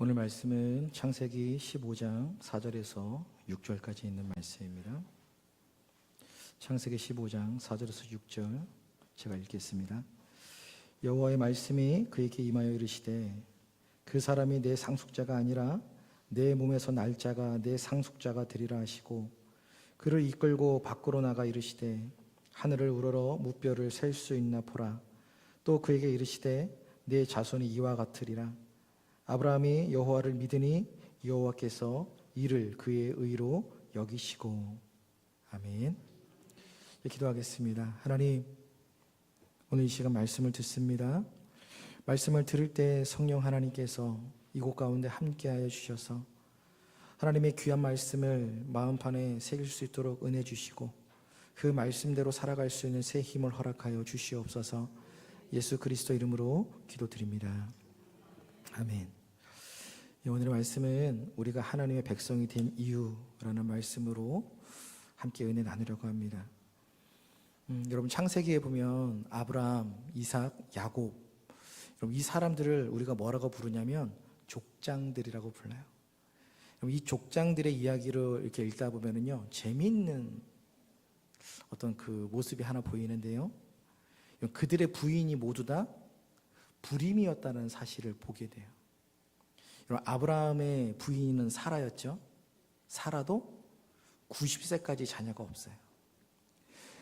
오늘 말씀은 창세기 15장 4절에서 6절까지 있는 말씀입니다. 창세기 15장 4절에서 6절 제가 읽겠습니다. 여호와의 말씀이 그에게 임하여 이르시되 그 사람이 내 상속자가 아니라 내 몸에서 날 자가 내 상속자가 되리라 하시고 그를 이끌고 밖으로 나가 이르시되 하늘을 우러러 무뼈를 셀 수 있나 보라. 또 그에게 이르시되 내 자손이 이와 같으리라. 아브라함이 여호와를 믿으니 여호와께서 이를 그의 의로 여기시고. 아멘. 기도하겠습니다. 하나님, 오늘 이 시간 말씀을 듣습니다. 말씀을 들을 때 성령 하나님께서 이곳 가운데 함께하여 주셔서 하나님의 귀한 말씀을 마음판에 새길 수 있도록 은혜 주시고 그 말씀대로 살아갈 수 있는 새 힘을 허락하여 주시옵소서. 예수 그리스도 이름으로 기도드립니다. 아멘. 오늘의 말씀은 우리가 하나님의 백성이 된 이유라는 말씀으로 함께 은혜 나누려고 합니다. 여러분 창세기에 보면 아브라함, 이삭, 야곱, 여러분 이 사람들을 우리가 뭐라고 부르냐면 족장들이라고 불러요. 이 족장들의 이야기를 이렇게 읽다 보면은요 재미있는 어떤 그 모습이 하나 보이는데요. 그들의 부인이 모두 다 불임이었다는 사실을 보게 돼요. 아브라함의 부인은 사라였죠. 사라도 90세까지 자녀가 없어요.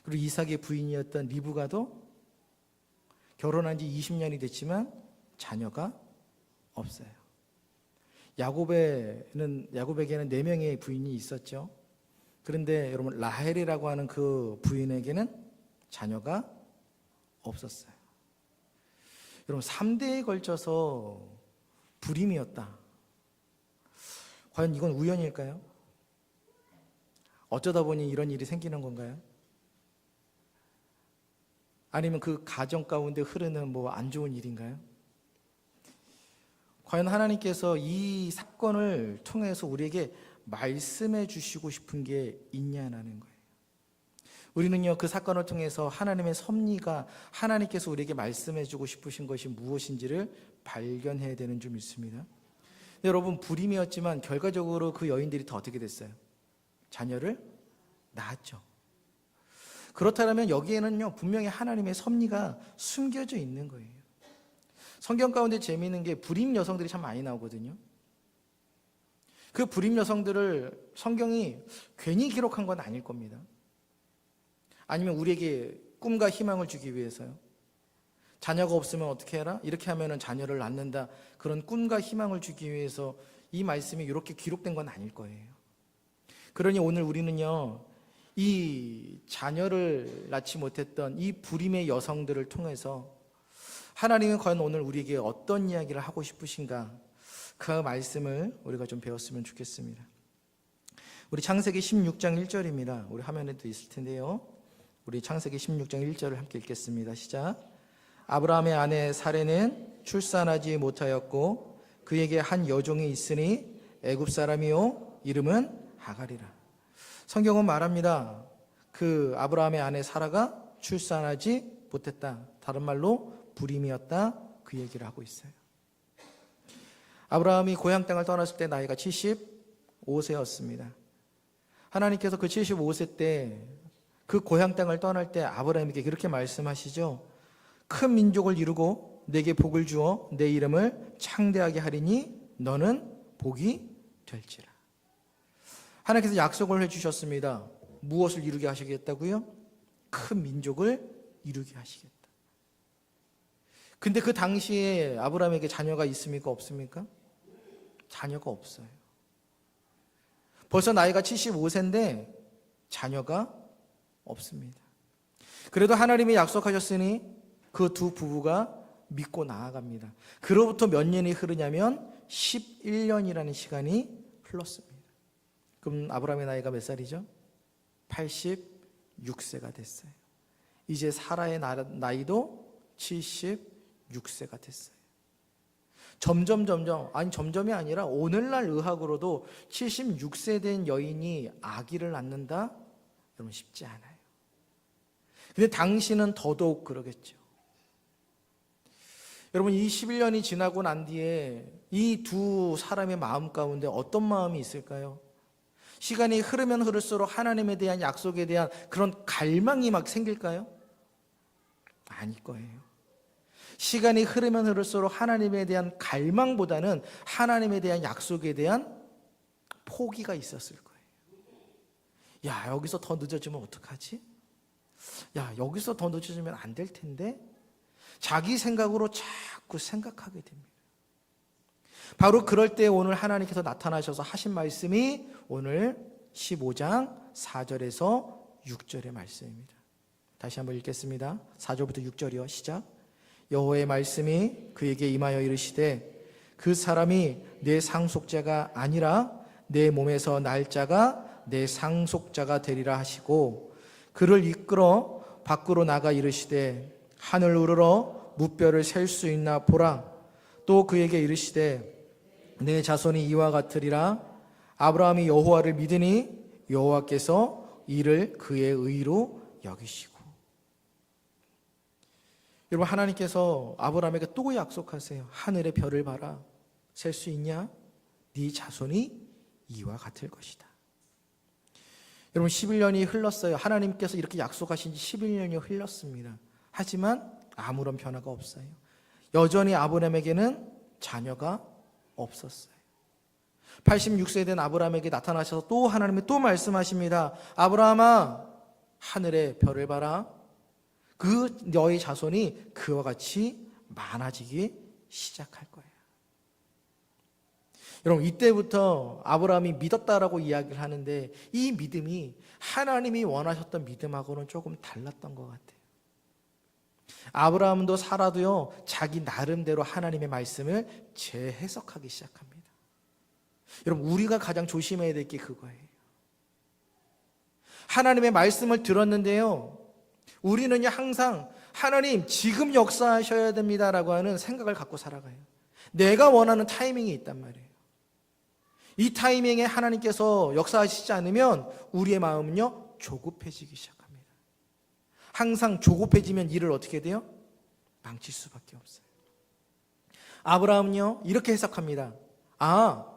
그리고 이삭의 부인이었던 리브가도 결혼한 지 20년이 됐지만 자녀가 없어요. 야곱에게는 4명의 부인이 있었죠. 그런데 여러분 라헬이라고 하는 그 부인에게는 자녀가 없었어요. 여러분 3대에 걸쳐서 불임이었다. 과연 이건 우연일까요? 어쩌다 보니 이런 일이 생기는 건가요? 아니면 그 가정 가운데 흐르는 안 좋은 일인가요? 과연 하나님께서 이 사건을 통해서 우리에게 말씀해 주시고 싶은 게 있냐는 거예요. 우리는요 그 사건을 통해서 하나님의 섭리가 하나님께서 우리에게 말씀해 주고 싶으신 것이 무엇인지를 발견해야 되는 줄 믿습니다. 여러분 불임이었지만 결과적으로 그 여인들이 더 어떻게 됐어요? 자녀를 낳았죠. 그렇다면 여기에는요 분명히 하나님의 섭리가 숨겨져 있는 거예요. 성경 가운데 재미있는 게 불임 여성들이 참 많이 나오거든요. 그 불임 여성들을 성경이 괜히 기록한 건 아닐 겁니다. 아니면 우리에게 꿈과 희망을 주기 위해서요. 자녀가 없으면 어떻게 해라? 이렇게 하면 자녀를 낳는다. 그런 꿈과 희망을 주기 위해서 이 말씀이 이렇게 기록된 건 아닐 거예요. 그러니 오늘 우리는요 이 자녀를 낳지 못했던 이 불임의 여성들을 통해서 하나님은 과연 오늘 우리에게 어떤 이야기를 하고 싶으신가, 그 말씀을 우리가 좀 배웠으면 좋겠습니다. 우리 창세기 16장 1절입니다. 우리 화면에도 있을 텐데요. 우리 창세기 16장 1절을 함께 읽겠습니다. 시작. 아브라함의 아내 사레는 출산하지 못하였고 그에게 한 여종이 있으니 애굽 사람이요 이름은 하갈이라. 성경은 말합니다. 그 아브라함의 아내 사라가 출산하지 못했다. 다른 말로 불임이었다. 그 얘기를 하고 있어요. 아브라함이 고향 땅을 떠났을 때 나이가 75세였습니다. 하나님께서 그 75세 때 그 고향 땅을 떠날 때 아브라함에게 그렇게 말씀하시죠. 큰 민족을 이루고 내게 복을 주어 내 이름을 창대하게 하리니 너는 복이 될지라. 하나님께서 약속을 해주셨습니다. 무엇을 이루게 하시겠다고요? 큰 민족을 이루게 하시겠다. 근데 그 당시에 아브라함에게 자녀가 있습니까? 없습니까? 자녀가 없어요. 벌써 나이가 75세인데 자녀가 없습니다. 그래도 하나님이 약속하셨으니 그 두 부부가 믿고 나아갑니다. 그로부터 몇 년이 흐르냐면 11년이라는 시간이 흘렀습니다. 그럼 아브라함의 나이가 몇 살이죠? 86세가 됐어요. 이제 사라의 나이도 76세가 됐어요. 점점이 아니라 오늘날 의학으로도 76세 된 여인이 아기를 낳는다? 여러분 쉽지 않아요. 근데 당신은 더더욱 그러겠죠. 여러분, 이 11년이 지나고 난 뒤에 이 두 사람의 마음 가운데 어떤 마음이 있을까요? 시간이 흐르면 흐를수록 하나님에 대한 약속에 대한 그런 갈망이 막 생길까요? 아닐 거예요. 시간이 흐르면 흐를수록 하나님에 대한 갈망보다는 하나님에 대한 약속에 대한 포기가 있었을 거예요. 야, 여기서 더 늦어지면 어떡하지? 야, 여기서 더 늦어지면 안 될 텐데? 자기 생각으로 자꾸 생각하게 됩니다. 바로 그럴 때 오늘 하나님께서 나타나셔서 하신 말씀이 오늘 15장 4절에서 6절의 말씀입니다. 다시 한번 읽겠습니다. 4절부터 6절이요. 시작. 여호와의 말씀이 그에게 임하여 이르시되 그 사람이 내 상속자가 아니라 내 몸에서 날 자가 내 상속자가 되리라 하시고 그를 이끌어 밖으로 나가 이르시되 하늘 우러러 무뼈를 셀 수 있나 보라. 또 그에게 이르시되 내 자손이 이와 같으리라. 아브라함이 여호와를 믿으니 여호와께서 이를 그의 의로 여기시고. 여러분, 하나님께서 아브라함에게 또 약속하세요. 하늘의 별을 봐라. 셀 수 있냐? 네 자손이 이와 같을 것이다. 여러분, 11년이 흘렀어요. 하나님께서 이렇게 약속하신 지 11년이 흘렀습니다. 하지만 아무런 변화가 없어요. 여전히 아브라함에게는 자녀가 없었어요. 86세 된 아브라함에게 나타나셔서 또 하나님이 또 말씀하십니다. 아브라함아, 하늘의 별을 봐라. 그 너의 자손이 그와 같이 많아지기 시작할 거예요. 여러분, 이때부터 아브라함이 믿었다라고 이야기를 하는데 이 믿음이 하나님이 원하셨던 믿음하고는 조금 달랐던 것 같아요. 아브라함도 사라도요, 자기 나름대로 하나님의 말씀을 재해석하기 시작합니다. 여러분, 우리가 가장 조심해야 될 게 그거예요. 하나님의 말씀을 들었는데요, 우리는요 항상 하나님 지금 역사하셔야 됩니다라고 하는 생각을 갖고 살아가요. 내가 원하는 타이밍이 있단 말이에요. 이 타이밍에 하나님께서 역사하시지 않으면 우리의 마음은요 조급해지기 시작합니다. 항상 조급해지면 일을 어떻게 돼요? 망칠 수밖에 없어요. 아브라함은요 이렇게 해석합니다.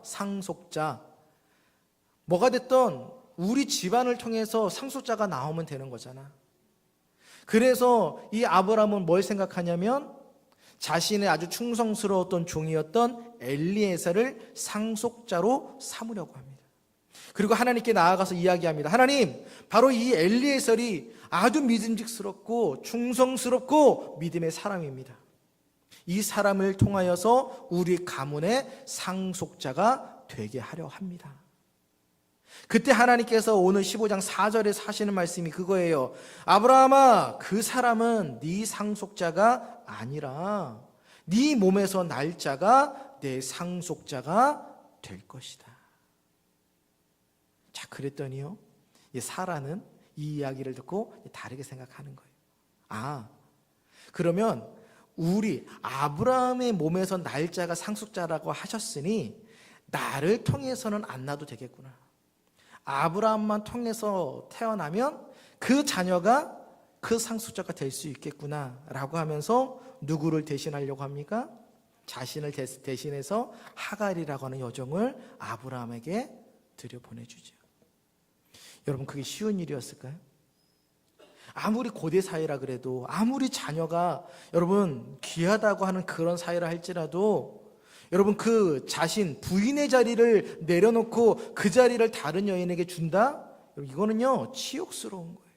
상속자, 뭐가 됐든 우리 집안을 통해서 상속자가 나오면 되는 거잖아. 그래서 이 아브라함은 뭘 생각하냐면 자신의 아주 충성스러웠던 종이었던 엘리에셀을 상속자로 삼으려고 합니다. 그리고 하나님께 나아가서 이야기합니다. 하나님, 바로 이 엘리에셀이 아주 믿음직스럽고 충성스럽고 믿음의 사람입니다. 이 사람을 통하여서 우리 가문의 상속자가 되게 하려 합니다. 그때 하나님께서 오늘 15장 4절에서 하시는 말씀이 그거예요. 아브라함아, 그 사람은 네 상속자가 아니라 네 몸에서 날 자가 내 상속자가 될 것이다. 자, 그랬더니요, 사라는 이 이야기를 듣고 다르게 생각하는 거예요. 그러면 우리 아브라함의 몸에서 날 자가 상속자라고 하셨으니 나를 통해서는 안 나도 되겠구나. 아브라함만 통해서 태어나면 그 자녀가 그 상속자가 될 수 있겠구나 라고 하면서 누구를 대신하려고 합니까? 자신을 대신해서 하갈이라고 하는 여종을 아브라함에게 들여보내주죠. 여러분, 그게 쉬운 일이었을까요? 아무리 고대 사회라 그래도, 아무리 자녀가 여러분 귀하다고 하는 그런 사회라 할지라도 여러분, 그 자신 부인의 자리를 내려놓고 그 자리를 다른 여인에게 준다? 이거는요 치욕스러운 거예요.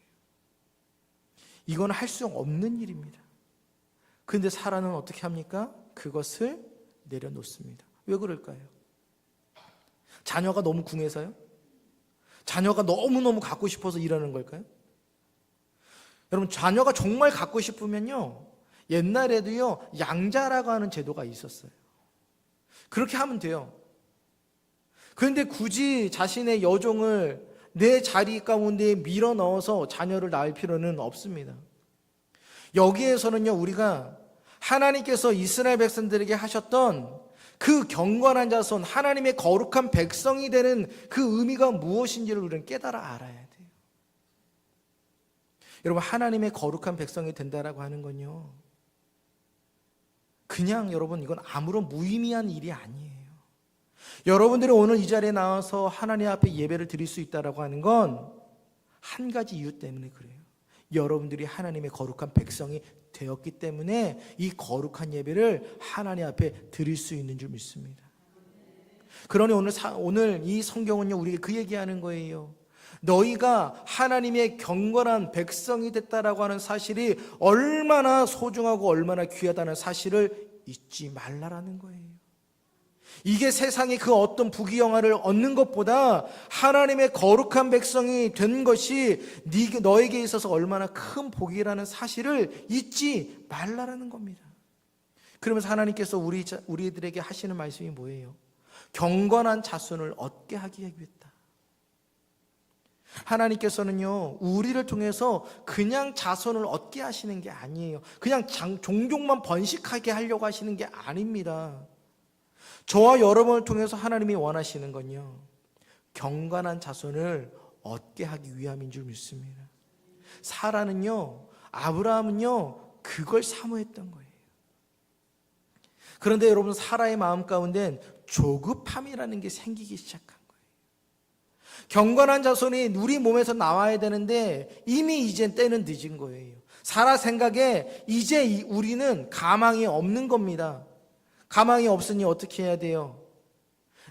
이건 할 수 없는 일입니다. 그런데 사라는 어떻게 합니까? 그것을 내려놓습니다. 왜 그럴까요? 자녀가 너무 궁해서요? 자녀가 너무너무 갖고 싶어서 이러는 걸까요? 여러분, 자녀가 정말 갖고 싶으면요 옛날에도요 양자라고 하는 제도가 있었어요. 그렇게 하면 돼요. 그런데 굳이 자신의 여종을 내 자리 가운데 밀어 넣어서 자녀를 낳을 필요는 없습니다. 여기에서는요 우리가 하나님께서 이스라엘 백성들에게 하셨던 그 경건한 자손, 하나님의 거룩한 백성이 되는 그 의미가 무엇인지를 우리는 깨달아 알아야 돼요. 여러분, 하나님의 거룩한 백성이 된다라고 하는 건요, 그냥 여러분 이건 아무런 무의미한 일이 아니에요. 여러분들이 오늘 이 자리에 나와서 하나님 앞에 예배를 드릴 수 있다라고 하는 건 한 가지 이유 때문에 그래요. 여러분들이 하나님의 거룩한 백성이 되었기 때문에 이 거룩한 예배를 하나님 앞에 드릴 수 있는 줄 믿습니다. 그러니 오늘 이 성경은요, 우리에게 그 얘기하는 거예요. 너희가 하나님의 경건한 백성이 됐다라고 하는 사실이 얼마나 소중하고 얼마나 귀하다는 사실을 잊지 말라라는 거예요. 이게 세상의 그 어떤 부귀영화를 얻는 것보다 하나님의 거룩한 백성이 된 것이 너에게 있어서 얼마나 큰 복이라는 사실을 잊지 말라라는 겁니다. 그러면서 하나님께서 우리들에게 하시는 말씀이 뭐예요? 경건한 자손을 얻게 하기 위했다. 하나님께서는요, 우리를 통해서 그냥 자손을 얻게 하시는 게 아니에요. 그냥 종족만 번식하게 하려고 하시는 게 아닙니다. 저와 여러분을 통해서 하나님이 원하시는 건요, 경건한 자손을 얻게 하기 위함인 줄 믿습니다. 사라는요, 아브라함은요, 그걸 사모했던 거예요. 그런데 여러분, 사라의 마음 가운데는 조급함이라는 게 생기기 시작한 거예요. 경건한 자손이 우리 몸에서 나와야 되는데 이미 이젠 때는 늦은 거예요. 사라 생각에 이제 우리는 가망이 없는 겁니다. 가망이 없으니 어떻게 해야 돼요?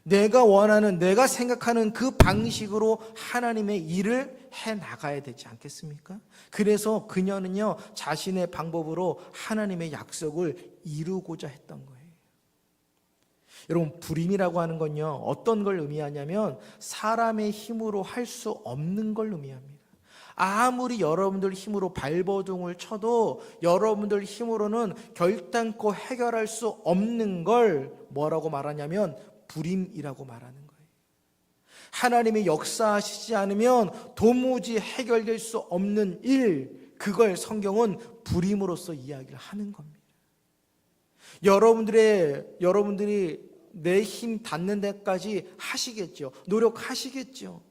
내가 원하는, 내가 생각하는 그 방식으로 하나님의 일을 해 나가야 되지 않겠습니까? 그래서 그녀는요, 자신의 방법으로 하나님의 약속을 이루고자 했던 거예요. 여러분, 불임이라고 하는 건요, 어떤 걸 의미하냐면 사람의 힘으로 할 수 없는 걸 의미합니다. 아무리 여러분들 힘으로 발버둥을 쳐도 여러분들 힘으로는 결단코 해결할 수 없는 걸 뭐라고 말하냐면 불임이라고 말하는 거예요. 하나님이 역사하시지 않으면 도무지 해결될 수 없는 일, 그걸 성경은 불임으로써 이야기를 하는 겁니다. 여러분들이 내 힘 닿는 데까지 하시겠죠. 노력하시겠죠.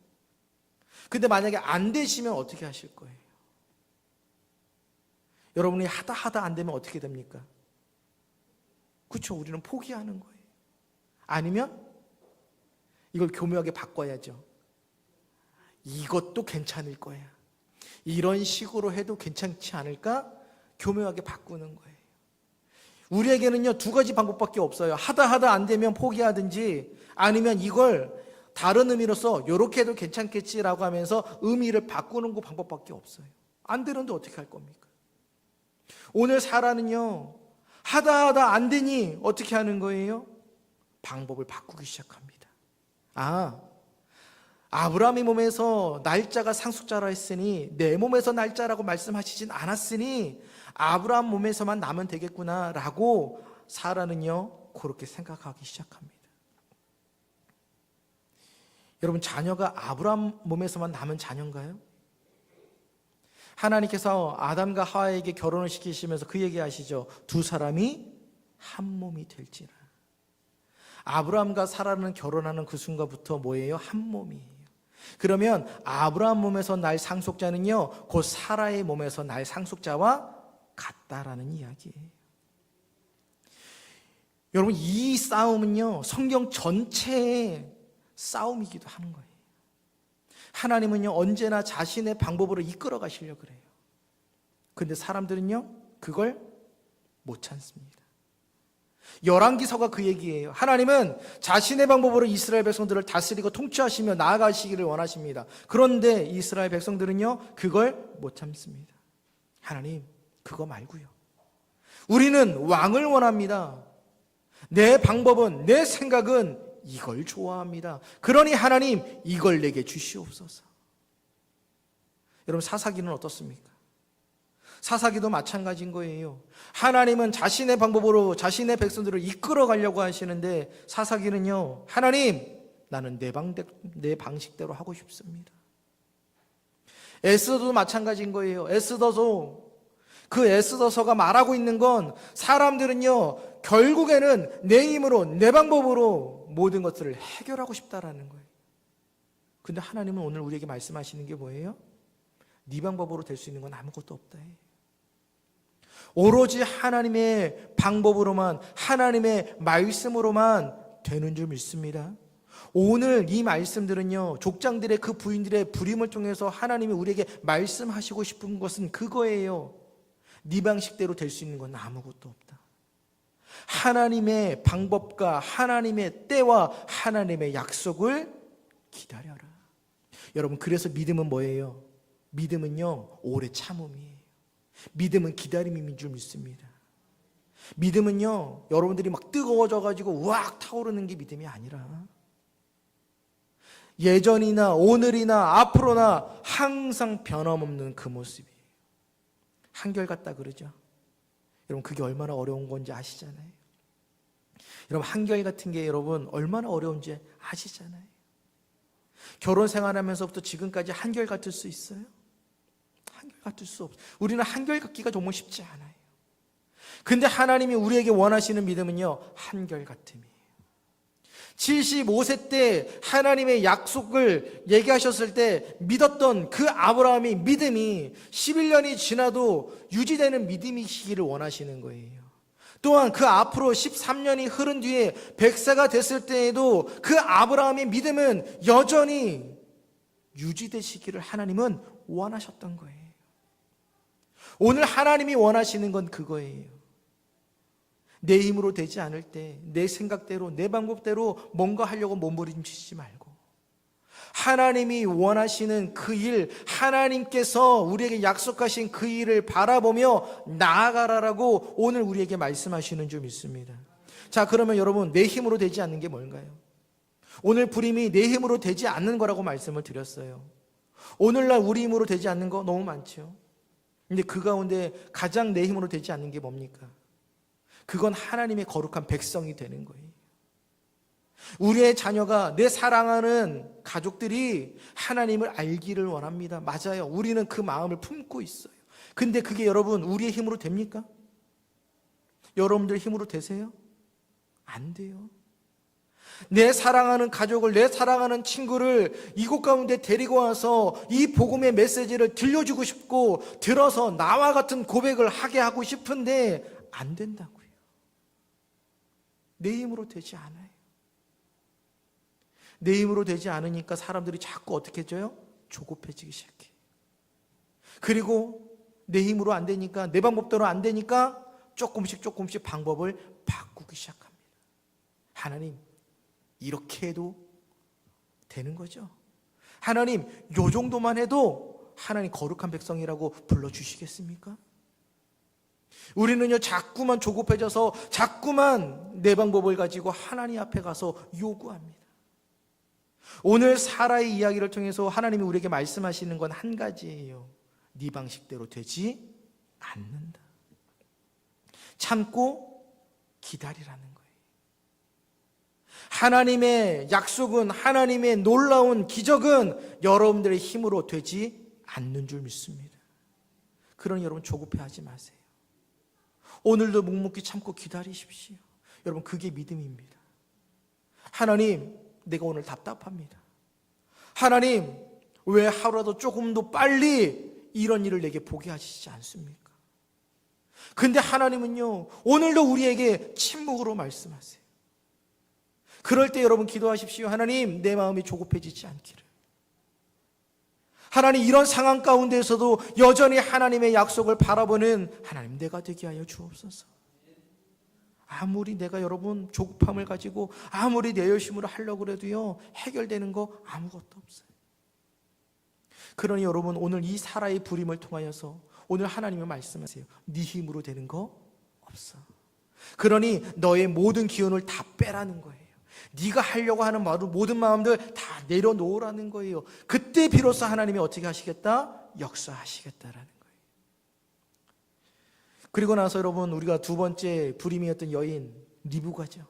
근데 만약에 안 되시면 어떻게 하실 거예요? 여러분이 하다 안 되면 어떻게 됩니까? 그렇죠. 우리는 포기하는 거예요. 아니면 이걸 교묘하게 바꿔야죠. 이것도 괜찮을 거야. 이런 식으로 해도 괜찮지 않을까? 교묘하게 바꾸는 거예요. 우리에게는요, 두 가지 방법밖에 없어요. 하다 안 되면 포기하든지, 아니면 이걸 다른 의미로서 이렇게 해도 괜찮겠지라고 하면서 의미를 바꾸는 그 방법밖에 없어요. 안 되는데 어떻게 할 겁니까? 오늘 사라는요, 하다 안 되니 어떻게 하는 거예요? 방법을 바꾸기 시작합니다. 아브라함의 몸에서 날짜가 상속자라 했으니 내 몸에서 날짜라고 말씀하시진 않았으니 아브라함 몸에서만 나면 되겠구나라고 사라는요, 그렇게 생각하기 시작합니다. 여러분, 자녀가 아브라함 몸에서만 남은 자녀인가요? 하나님께서 아담과 하와에게 결혼을 시키시면서 그 얘기하시죠. 두 사람이 한 몸이 될지라. 아브라함과 사라는 결혼하는 그 순간부터 뭐예요? 한 몸이에요. 그러면 아브라함 몸에서 날 상속자는요, 곧 사라의 몸에서 날 상속자와 같다라는 이야기예요. 여러분, 이 싸움은요, 성경 전체의 싸움이기도 하는 거예요. 하나님은요, 언제나 자신의 방법으로 이끌어 가시려고 그래요. 근데 사람들은요, 그걸 못 참습니다. 열왕기서가 그 얘기예요. 하나님은 자신의 방법으로 이스라엘 백성들을 다스리고 통치하시며 나아가시기를 원하십니다. 그런데 이스라엘 백성들은요, 그걸 못 참습니다. 하나님, 그거 말고요. 우리는 왕을 원합니다. 내 방법은, 내 생각은 이걸 좋아합니다. 그러니 하나님, 이걸 내게 주시옵소서. 여러분, 사사기는 어떻습니까? 사사기도 마찬가지인 거예요. 하나님은 자신의 방법으로 자신의 백성들을 이끌어 가려고 하시는데 사사기는요, 하나님, 나는 내 방식대로 하고 싶습니다. 에스더도 마찬가지인 거예요. 그 에스더서가 말하고 있는 건 사람들은요, 결국에는 내 힘으로, 내 방법으로 모든 것들을 해결하고 싶다라는 거예요. 근데 하나님은 오늘 우리에게 말씀하시는 게 뭐예요? 네 방법으로 될 수 있는 건 아무것도 없다. 오로지 하나님의 방법으로만, 하나님의 말씀으로만 되는 줄 믿습니다. 오늘 이 말씀들은요, 족장들의 그 부인들의 부림을 통해서 하나님이 우리에게 말씀하시고 싶은 것은 그거예요. 네 방식대로 될 수 있는 건 아무것도 없다. 하나님의 방법과 하나님의 때와 하나님의 약속을 기다려라. 여러분, 그래서 믿음은 뭐예요? 믿음은요, 오래 참음이에요. 믿음은 기다림인 줄 믿습니다. 믿음은요, 여러분들이 막 뜨거워져가지고 우악 타오르는 게 믿음이 아니라 예전이나 오늘이나 앞으로나 항상 변함없는 그 모습이에요. 한결같다 그러죠. 여러분, 그게 얼마나 어려운 건지 아시잖아요. 여러분, 한결같은 게 여러분 얼마나 어려운지 아시잖아요. 결혼 생활하면서부터 지금까지 한결같을 수 있어요? 한결같을 수 없어요. 우리는 한결같기가 정말 쉽지 않아요. 근데 하나님이 우리에게 원하시는 믿음은요, 한결같음이에요. 75세 때 하나님의 약속을 얘기하셨을 때 믿었던 그 아브라함의 믿음이 11년이 지나도 유지되는 믿음이시기를 원하시는 거예요. 또한 그 앞으로 13년이 흐른 뒤에 100세가 됐을 때에도 그 아브라함의 믿음은 여전히 유지되시기를 하나님은 원하셨던 거예요. 오늘 하나님이 원하시는 건 그거예요. 내 힘으로 되지 않을 때 내 생각대로 내 방법대로 뭔가 하려고 몸부림치지 말고 하나님이 원하시는 그 일, 하나님께서 우리에게 약속하신 그 일을 바라보며 나아가라라고 오늘 우리에게 말씀하시는 줄 믿습니다. 자, 그러면 여러분, 내 힘으로 되지 않는 게 뭔가요? 오늘 부림이 내 힘으로 되지 않는 거라고 말씀을 드렸어요. 오늘날 우리 힘으로 되지 않는 거 너무 많죠. 근데 그 가운데 가장 내 힘으로 되지 않는 게 뭡니까? 그건 하나님의 거룩한 백성이 되는 거예요. 우리의 자녀가, 내 사랑하는 가족들이 하나님을 알기를 원합니다. 맞아요. 우리는 그 마음을 품고 있어요. 근데 그게 여러분 우리의 힘으로 됩니까? 여러분들 힘으로 되세요? 안 돼요. 내 사랑하는 가족을, 내 사랑하는 친구를 이곳 가운데 데리고 와서 이 복음의 메시지를 들려주고 싶고 들어서 나와 같은 고백을 하게 하고 싶은데 안 된다고요. 내 힘으로 되지 않아요. 내 힘으로 되지 않으니까 사람들이 자꾸 어떻게 해줘요? 조급해지기 시작해요. 그리고 내 힘으로 안 되니까, 내 방법대로 안 되니까 조금씩 방법을 바꾸기 시작합니다. 하나님, 이렇게 해도 되는 거죠? 하나님, 요 정도만 해도 하나님 거룩한 백성이라고 불러주시겠습니까? 우리는요, 자꾸만 조급해져서 자꾸만 내 방법을 가지고 하나님 앞에 가서 요구합니다. 오늘 사라의 이야기를 통해서 하나님이 우리에게 말씀하시는 건 한 가지예요. 네 방식대로 되지 않는다. 참고 기다리라는 거예요. 하나님의 약속은, 하나님의 놀라운 기적은 여러분들의 힘으로 되지 않는 줄 믿습니다. 그러니 여러분 조급해하지 마세요. 오늘도 묵묵히 참고 기다리십시오. 여러분, 그게 믿음입니다. 하나님, 내가 오늘 답답합니다. 하나님, 왜 하루라도 조금 더 빨리 이런 일을 내게 보게 하시지 않습니까? 근데 하나님은요, 오늘도 우리에게 침묵으로 말씀하세요. 그럴 때 여러분 기도하십시오. 하나님, 내 마음이 조급해지지 않기를. 하나님, 이런 상황 가운데에서도 여전히 하나님의 약속을 바라보는 하나님 내가 되게 하여 주옵소서. 아무리 내가 여러분 조급함을 가지고 아무리 내 열심으로 하려고 해도요, 해결되는 거 아무것도 없어요. 그러니 여러분, 오늘 이 사라의 부림을 통하여서 오늘 하나님이 말씀하세요. 네 힘으로 되는 거 없어. 그러니 너의 모든 기운을 다 빼라는 거예요. 네가 하려고 하는 모든 마음들 다 내려놓으라는 거예요. 그때 비로소 하나님이 어떻게 하시겠다? 역사하시겠다라는 거예요. 그리고 나서 여러분, 우리가 두 번째 부림이었던 여인 리브가죠.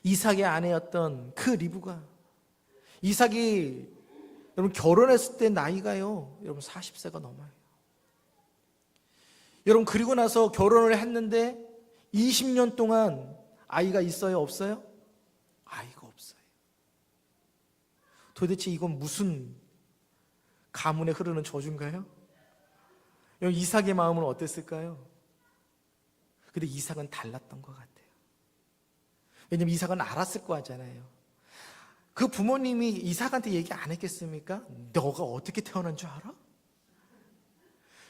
이삭의 아내였던 그 리브가, 이삭이 여러분 결혼했을 때 나이가요, 여러분 40세가 넘어요. 여러분, 그리고 나서 결혼을 했는데 20년 동안 아이가 있어요, 없어요? 아이가 없어요. 도대체 이건 무슨 가문에 흐르는 저주인가요? 여러분, 이삭의 마음은 어땠을까요? 근데 이삭은 달랐던 것 같아요. 왜냐면 이삭은 알았을 거 하잖아요. 그 부모님이 이삭한테 얘기 안 했겠습니까? 너가 어떻게 태어난 줄 알아?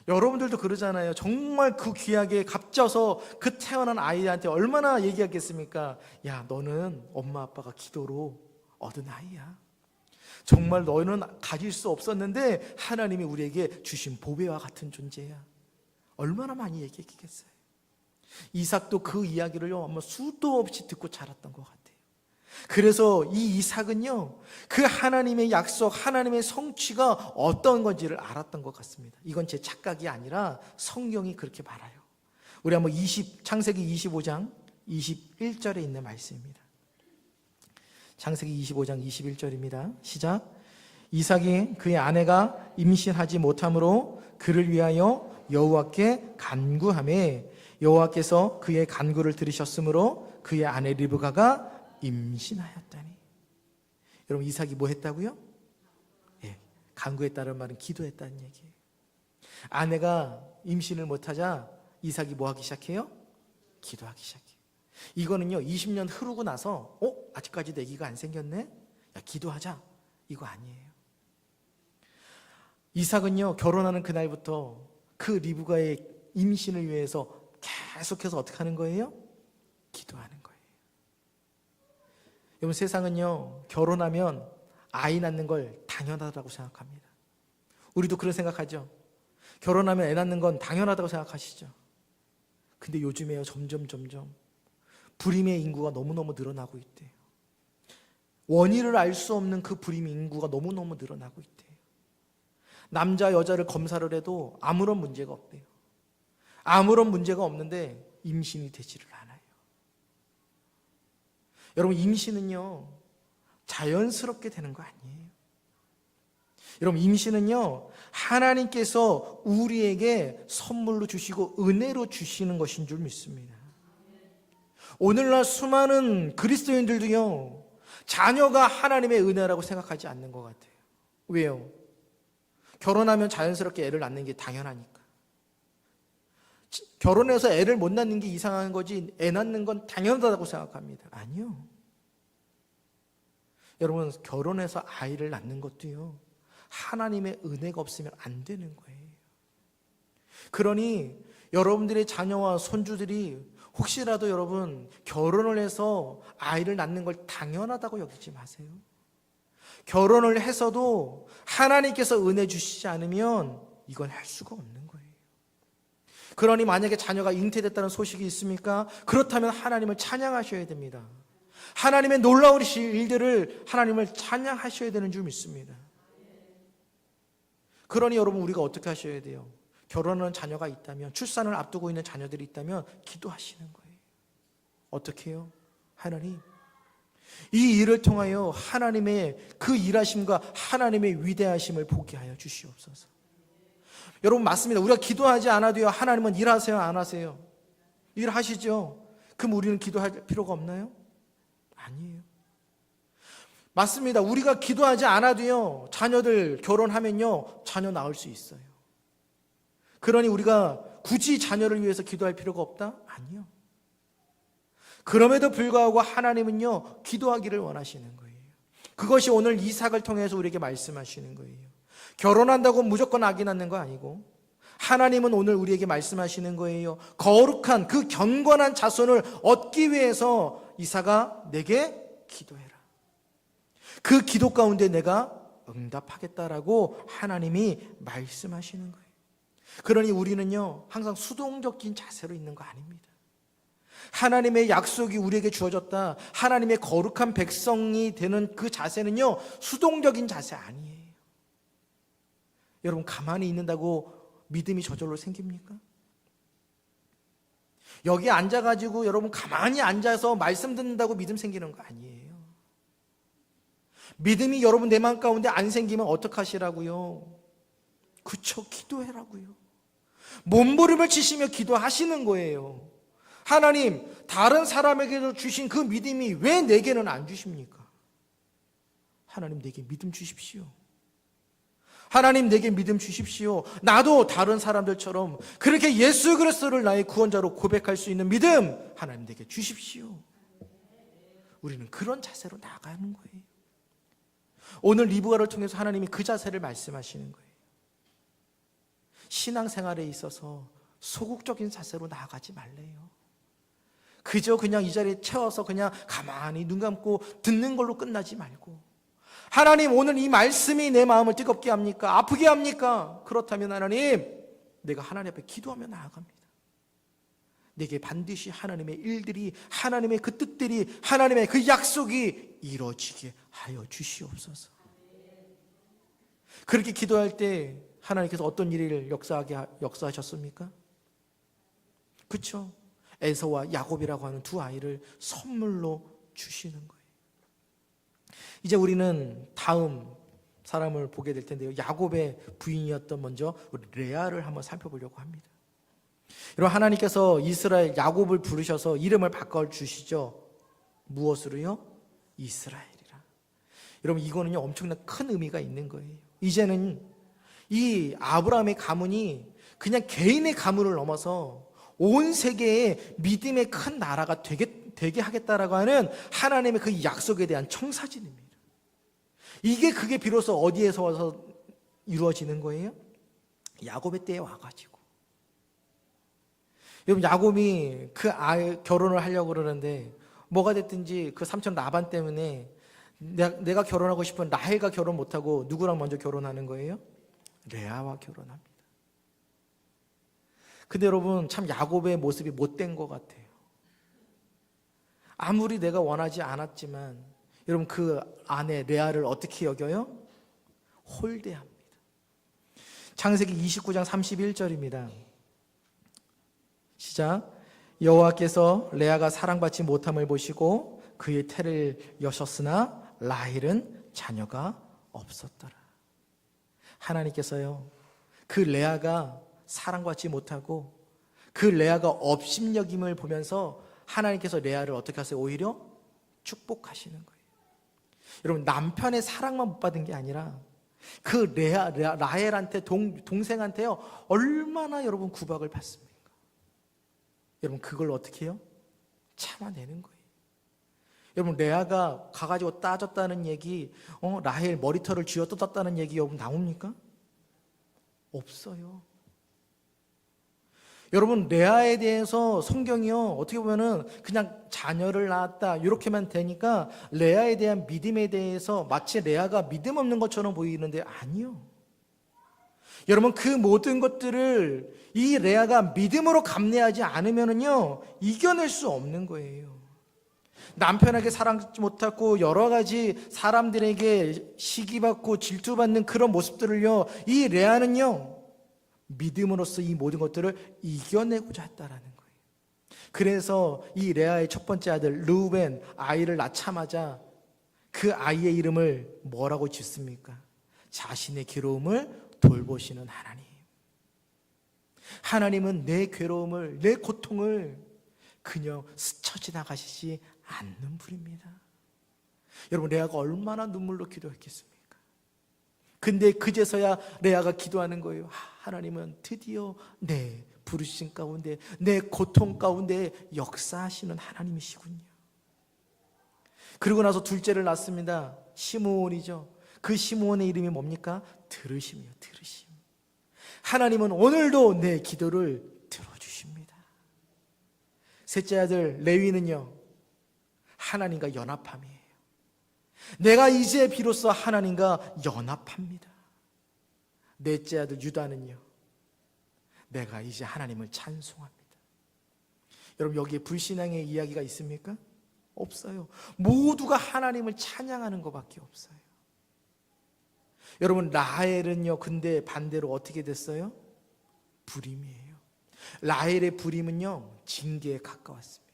여러분들도 그러잖아요. 정말 그 귀하게 값져서 그 태어난 아이한테 얼마나 얘기하겠습니까? 야, 너는 엄마 아빠가 기도로 얻은 아이야. 정말 너는 가질 수 없었는데 하나님이 우리에게 주신 보배와 같은 존재야. 얼마나 많이 얘기했겠어요. 이삭도 그 이야기를 아마 수도 없이 듣고 자랐던 것 같아요. 그래서 이 이삭은요, 그 하나님의 약속, 하나님의 성취가 어떤 건지를 알았던 것 같습니다. 이건 제 착각이 아니라 성경이 그렇게 말해요. 우리 한번 창세기 25장 21절에 있는 말씀입니다. 창세기 25장 21절입니다. 시작. 이삭이 그의 아내가 임신하지 못함으로 그를 위하여 여호와께 간구하매 여호와께서 그의 간구를 들으셨으므로 그의 아내 리브가가 임신하였다니. 여러분, 이삭이 뭐 했다고요? 예, 간구했다는 말은 기도했다는 얘기예요. 아내가 임신을 못하자 이삭이 뭐 하기 시작해요? 기도하기 시작해요. 이거는요, 20년 흐르고 나서 아직까지 내 아기가 안 생겼네? 야, 기도하자. 이거 아니에요. 이삭은요, 결혼하는 그날부터 그 리브가의 임신을 위해서 계속해서 어떻게 하는 거예요? 기도하는 거예요. 여러분, 세상은요, 결혼하면 아이 낳는 걸 당연하다고 생각합니다. 우리도 그런 생각하죠. 결혼하면 애 낳는 건 당연하다고 생각하시죠. 근데 요즘에요, 점점 불임의 인구가 너무너무 늘어나고 있대요. 원인을 알 수 없는 그 불임의 인구가 너무너무 늘어나고 있대요. 남자 여자를 검사를 해도 아무런 문제가 없대요. 아무런 문제가 없는데 임신이 되지를 않아요. 여러분, 임신은요, 자연스럽게 되는 거 아니에요. 여러분, 임신은요, 하나님께서 우리에게 선물로 주시고 은혜로 주시는 것인 줄 믿습니다. 오늘날 수많은 그리스도인들도요, 자녀가 하나님의 은혜라고 생각하지 않는 것 같아요. 왜요? 결혼하면 자연스럽게 애를 낳는 게 당연하니까. 결혼해서 애를 못 낳는 게 이상한 거지 애 낳는 건 당연하다고 생각합니다. 아니요. 여러분, 결혼해서 아이를 낳는 것도요, 하나님의 은혜가 없으면 안 되는 거예요. 그러니 여러분들의 자녀와 손주들이 혹시라도 여러분 결혼을 해서 아이를 낳는 걸 당연하다고 여기지 마세요. 결혼을 해서도 하나님께서 은혜 주시지 않으면 이건 할 수가 없는 거예요. 그러니 만약에 자녀가 잉태됐다는 소식이 있습니까? 그렇다면 하나님을 찬양하셔야 됩니다. 하나님의 놀라우신 일들을 하나님을 찬양하셔야 되는 줄 믿습니다. 그러니 여러분, 우리가 어떻게 하셔야 돼요? 결혼하는 자녀가 있다면, 출산을 앞두고 있는 자녀들이 있다면 기도하시는 거예요. 어떻게 해요? 하나님, 이 일을 통하여 하나님의 그 일하심과 하나님의 위대하심을 보게 하여 주시옵소서. 여러분, 맞습니다. 우리가 기도하지 않아도요, 하나님은 일하세요, 안 하세요? 일하시죠. 그럼 우리는 기도할 필요가 없나요? 아니에요. 맞습니다. 우리가 기도하지 않아도요, 자녀들 결혼하면요, 자녀 낳을 수 있어요. 그러니 우리가 굳이 자녀를 위해서 기도할 필요가 없다? 아니요. 그럼에도 불구하고 하나님은요, 기도하기를 원하시는 거예요. 그것이 오늘 이삭을 통해서 우리에게 말씀하시는 거예요. 결혼한다고 무조건 아기 낳는 거 아니고, 하나님은 오늘 우리에게 말씀하시는 거예요. 거룩한 그 경건한 자손을 얻기 위해서 이삭아, 내게 기도해라. 그 기도 가운데 내가 응답하겠다라고 하나님이 말씀하시는 거예요. 그러니 우리는요, 항상 수동적인 자세로 있는 거 아닙니다. 하나님의 약속이 우리에게 주어졌다, 하나님의 거룩한 백성이 되는 그 자세는요, 수동적인 자세 아니에요. 여러분, 가만히 있는다고 믿음이 저절로 생깁니까? 여기 앉아가지고 여러분 가만히 앉아서 말씀 듣는다고 믿음 생기는 거 아니에요. 믿음이 여러분 내 마음 가운데 안 생기면 어떡하시라고요? 그쵸, 기도해라고요. 몸부림을 치시며 기도하시는 거예요. 하나님, 다른 사람에게도 주신 그 믿음이 왜 내게는 안 주십니까? 하나님, 내게 믿음 주십시오. 하나님 내게 믿음 주십시오. 나도 다른 사람들처럼 그렇게 예수 그리스도를 나의 구원자로 고백할 수 있는 믿음 하나님 내게 주십시오. 우리는 그런 자세로 나가는 거예요. 오늘 리브가를 통해서 하나님이 그 자세를 말씀하시는 거예요. 신앙생활에 있어서 소극적인 자세로 나아가지 말래요. 그저 그냥 이 자리에 채워서 그냥 가만히 눈 감고 듣는 걸로 끝나지 말고, 하나님 오늘 이 말씀이 내 마음을 뜨겁게 합니까? 아프게 합니까? 그렇다면 하나님, 내가 하나님 앞에 기도하며 나아갑니다. 내게 반드시 하나님의 일들이, 하나님의 그 뜻들이, 하나님의 그 약속이 이루어지게 하여 주시옵소서. 그렇게 기도할 때 하나님께서 어떤 일을 역사하셨습니까? 그렇죠? 에서와 야곱이라고 하는 두 아이를 선물로 주시는 거예요. 이제 우리는 다음 사람을 보게 될 텐데요, 야곱의 부인이었던 먼저 우리 레아를 한번 살펴보려고 합니다. 여러분, 하나님께서 이스라엘 야곱을 부르셔서 이름을 바꿔주시죠. 무엇으로요? 이스라엘이라. 여러분, 이거는요 엄청난 큰 의미가 있는 거예요. 이제는 이 아브라함의 가문이 그냥 개인의 가문을 넘어서 온 세계에 믿음의 큰 나라가 되게 하겠다라고 하는 하나님의 그 약속에 대한 청사진입니다. 그게 비로소 어디에서 와서 이루어지는 거예요? 야곱의 때에 와가지고. 여러분, 야곱이 그 아이 결혼을 하려고 그러는데 뭐가 됐든지 그 삼촌 라반 때문에 내가 결혼하고 싶은 라헬과 결혼 못하고 누구랑 먼저 결혼하는 거예요? 레아와 결혼합니다. 근데 여러분, 참 야곱의 모습이 못된 것 같아요. 아무리 내가 원하지 않았지만 여러분, 그 아내 레아를 어떻게 여겨요? 홀대합니다. 창세기 29장 31절입니다. 시작. 여호와께서 레아가 사랑받지 못함을 보시고 그의 태를 여셨으나 라헬은 자녀가 없었더라. 하나님께서요, 그 레아가 사랑받지 못하고 그 레아가 업신여김을 보면서 하나님께서 레아를 어떻게 하세요? 오히려 축복하시는 거예요. 여러분, 남편의 사랑만 못 받은 게 아니라 그 라헬한테 동생한테요 얼마나 여러분 구박을 받습니까? 여러분, 그걸 어떻게 해요? 참아내는 거예요. 여러분, 레아가 가가지고 따졌다는 얘기, 라헬 머리털을 쥐어뜯었다는 얘기 여러분 나옵니까? 없어요. 여러분, 레아에 대해서 성경이요 어떻게 보면은 그냥 자녀를 낳았다 이렇게만 되니까 레아에 대한 믿음에 대해서 마치 레아가 믿음 없는 것처럼 보이는데 아니요. 여러분, 그 모든 것들을 이 레아가 믿음으로 감내하지 않으면은요 이겨낼 수 없는 거예요. 남편에게 사랑받지 못하고 여러 가지 사람들에게 시기받고 질투받는 그런 모습들을요 이 레아는요 믿음으로써 이 모든 것들을 이겨내고자 했다라는 거예요. 그래서 이 레아의 첫 번째 아들 르우벤 아이를 낳자마자 그 아이의 이름을 뭐라고 짓습니까? 자신의 괴로움을 돌보시는 하나님. 하나님은 내 괴로움을, 내 고통을 그냥 스쳐 지나가시지 않는 분입니다. 여러분, 레아가 얼마나 눈물로 기도했겠습니까? 근데 그제서야 레아가 기도하는 거예요. 하나님은 드디어 내 부르심 가운데, 내 고통 가운데 역사하시는 하나님이시군요. 그리고 나서 둘째를 낳습니다. 시므온이죠. 그 시므온의 이름이 뭡니까? 들으심이요, 들으심. 하나님은 오늘도 내 기도를 들어주십니다. 셋째 아들 레위는요 하나님과 연합함이에요. 내가 이제 비로소 하나님과 연합합니다. 넷째 아들 유다는요 내가 이제 하나님을 찬송합니다. 여러분, 여기에 불신앙의 이야기가 있습니까? 없어요. 모두가 하나님을 찬양하는 것밖에 없어요. 여러분, 라헬은요 근데 반대로 어떻게 됐어요? 불임이에요. 라헬의 불임은요 징계에 가까웠습니다.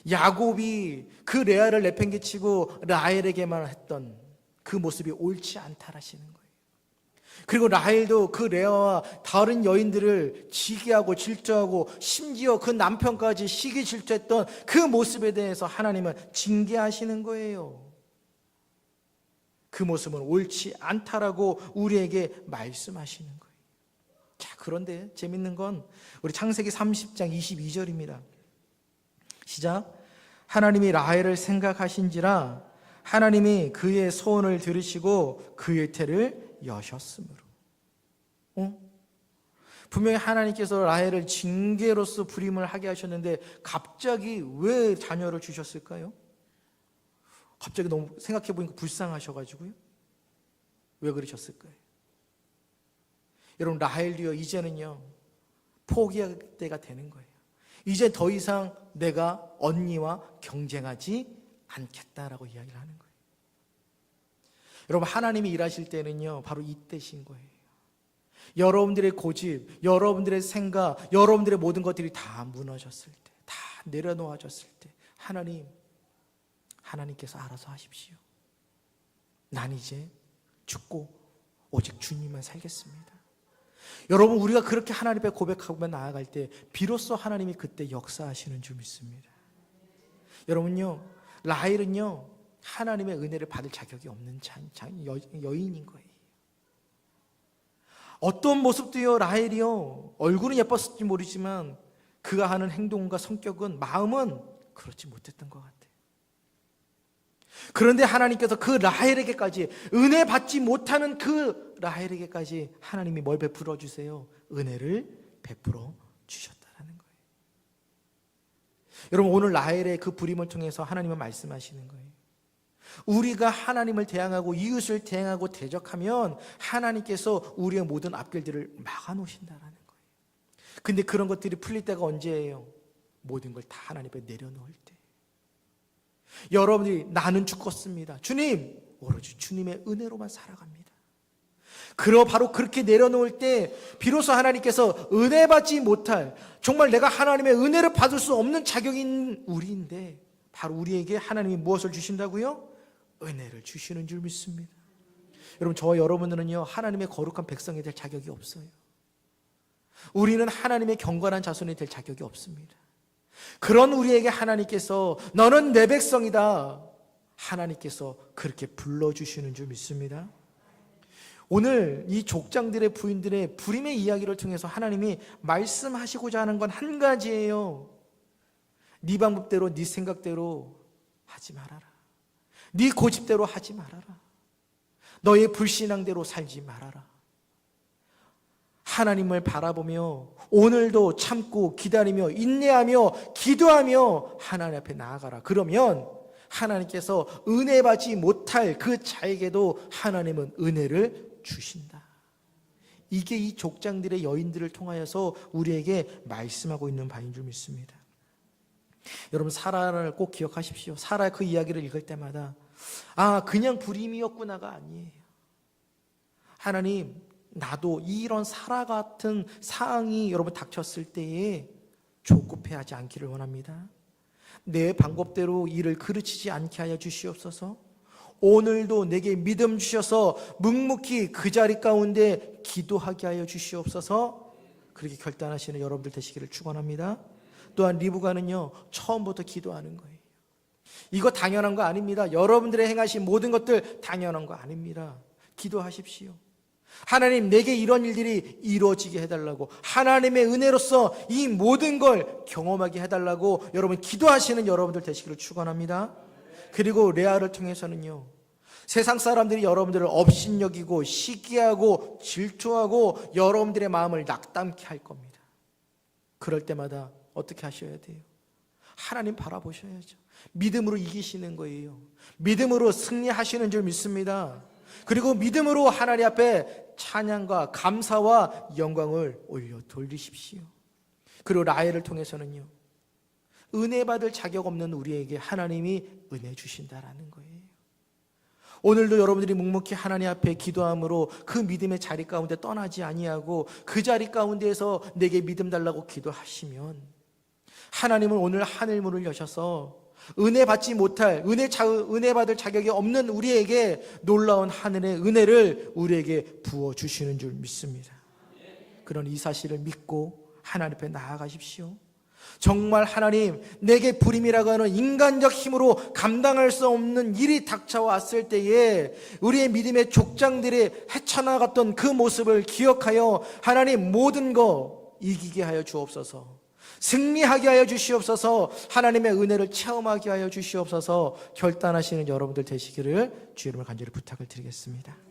야곱이 그 레아를 내팽개치고 라헬에게만 했던 그 모습이 옳지 않다라시는 거예요. 그리고 라헬도 그 레아와 다른 여인들을 시기하고 질투하고 심지어 그 남편까지 시기 질투했던 그 모습에 대해서 하나님은 징계하시는 거예요. 그 모습은 옳지 않다라고 우리에게 말씀하시는 거예요. 자, 그런데 재밌는 건 우리 창세기 30장 22절입니다. 시작. 하나님이 라헬을 생각하신지라 하나님이 그의 소원을 들으시고 그의 태를 여셨으므로. 분명히 하나님께서 라헬을 징계로서 부림을 하게 하셨는데 갑자기 왜 자녀를 주셨을까요? 갑자기 너무 생각해 보니까 불쌍하셔가지고요. 왜 그러셨을까요? 여러분, 라헬도요 이제는요 포기할 때가 되는 거예요. 이제 더 이상 내가 언니와 경쟁하지 않겠다라고 이야기를 하는 거예요. 여러분, 하나님이 일하실 때는요 바로 이때신 거예요. 여러분들의 고집, 여러분들의 생각, 여러분들의 모든 것들이 다 무너졌을 때, 다 내려놓아졌을 때 하나님께서 알아서 하십시오. 난 이제 죽고 오직 주님만 살겠습니다. 여러분, 우리가 그렇게 하나님 앞에 고백하고 나아갈 때 비로소 하나님이 그때 역사하시는 줄 믿습니다. 여러분요, 라헬은요 하나님의 은혜를 받을 자격이 없는 여인인 거예요. 어떤 모습도요 라헬이요 얼굴은 예뻤을지 모르지만 그가 하는 행동과 성격은, 마음은 그렇지 못했던 것 같아요. 그런데 하나님께서 그 라헬에게까지, 은혜 받지 못하는 그 라헬에게까지 하나님이 뭘 베풀어 주세요? 은혜를 베풀어 주셨다라는 거예요. 여러분, 오늘 라헬의 그 부림을 통해서 하나님은 말씀하시는 거예요. 우리가 하나님을 대항하고 이웃을 대항하고 대적하면 하나님께서 우리의 모든 앞길들을 막아놓으신다라는 거예요. 근데 그런 것들이 풀릴 때가 언제예요? 모든 걸 다 하나님 앞에 내려놓을 때. 여러분들이 나는 죽었습니다, 주님, 오로지 주님의 은혜로만 살아갑니다. 바로 그렇게 내려놓을 때 비로소 하나님께서 은혜 받지 못할, 정말 내가 하나님의 은혜를 받을 수 없는 자격인 우리인데 바로 우리에게 하나님이 무엇을 주신다고요? 은혜를 주시는 줄 믿습니다. 여러분, 저와 여러분들은요 하나님의 거룩한 백성이 될 자격이 없어요. 우리는 하나님의 경건한 자손이 될 자격이 없습니다. 그런 우리에게 하나님께서 너는 내 백성이다, 하나님께서 그렇게 불러주시는 줄 믿습니다. 오늘 이 족장들의 부인들의 부림의 이야기를 통해서 하나님이 말씀하시고자 하는 건 한 가지예요. 네 방법대로, 네 생각대로 하지 말아라. 네 고집대로 하지 말아라. 너의 불신앙대로 살지 말아라. 하나님을 바라보며 오늘도 참고 기다리며 인내하며 기도하며 하나님 앞에 나아가라. 그러면 하나님께서 은혜 받지 못할 그 자에게도 하나님은 은혜를 주신다. 이게 이 족장들의 여인들을 통하여서 우리에게 말씀하고 있는 바인 줄 믿습니다. 여러분, 사라를 꼭 기억하십시오. 사라 그 이야기를 읽을 때마다 그냥 불임이었구나가 아니에요. 하나님, 나도 이런 사라 같은 상황이 여러분 닥쳤을 때에 조급해하지 않기를 원합니다. 내 방법대로 일을 그르치지 않게 하여 주시옵소서. 오늘도 내게 믿음 주셔서 묵묵히 그 자리 가운데 기도하게 하여 주시옵소서. 그렇게 결단하시는 여러분들 되시기를 축원합니다. 또한 리브가는요 처음부터 기도하는 거예요. 이거 당연한 거 아닙니다. 여러분들의 행하신 모든 것들 당연한 거 아닙니다. 기도하십시오. 하나님, 내게 이런 일들이 이루어지게 해달라고, 하나님의 은혜로서 이 모든 걸 경험하게 해달라고 여러분 기도하시는 여러분들 되시기를 축원합니다. 그리고 레아를 통해서는요 세상 사람들이 여러분들을 업신여기고 시기하고 질투하고 여러분들의 마음을 낙담케 할 겁니다. 그럴 때마다 어떻게 하셔야 돼요? 하나님 바라보셔야죠. 믿음으로 이기시는 거예요. 믿음으로 승리하시는 줄 믿습니다. 그리고 믿음으로 하나님 앞에 찬양과 감사와 영광을 올려 돌리십시오. 그리고 라헬을 통해서는요 은혜 받을 자격 없는 우리에게 하나님이 은혜 주신다라는 거예요. 오늘도 여러분들이 묵묵히 하나님 앞에 기도함으로 그 믿음의 자리 가운데 떠나지 아니하고 그 자리 가운데에서 내게 믿음 달라고 기도하시면 하나님은 오늘 하늘문을 여셔서 은혜 받지 못할, 은혜 받을 자격이 없는 우리에게 놀라운 하늘의 은혜를 우리에게 부어주시는 줄 믿습니다. 그런 이 사실을 믿고 하나님 앞에 나아가십시오. 정말 하나님, 내게 불임이라고 하는 인간적 힘으로 감당할 수 없는 일이 닥쳐왔을 때에 우리의 믿음의 족장들이 헤쳐나갔던 그 모습을 기억하여 하나님, 모든 거 이기게 하여 주옵소서. 승리하게 하여 주시옵소서. 하나님의 은혜를 체험하게 하여 주시옵소서. 결단하시는 여러분들 되시기를 주 이름으로 간절히 부탁을 드리겠습니다.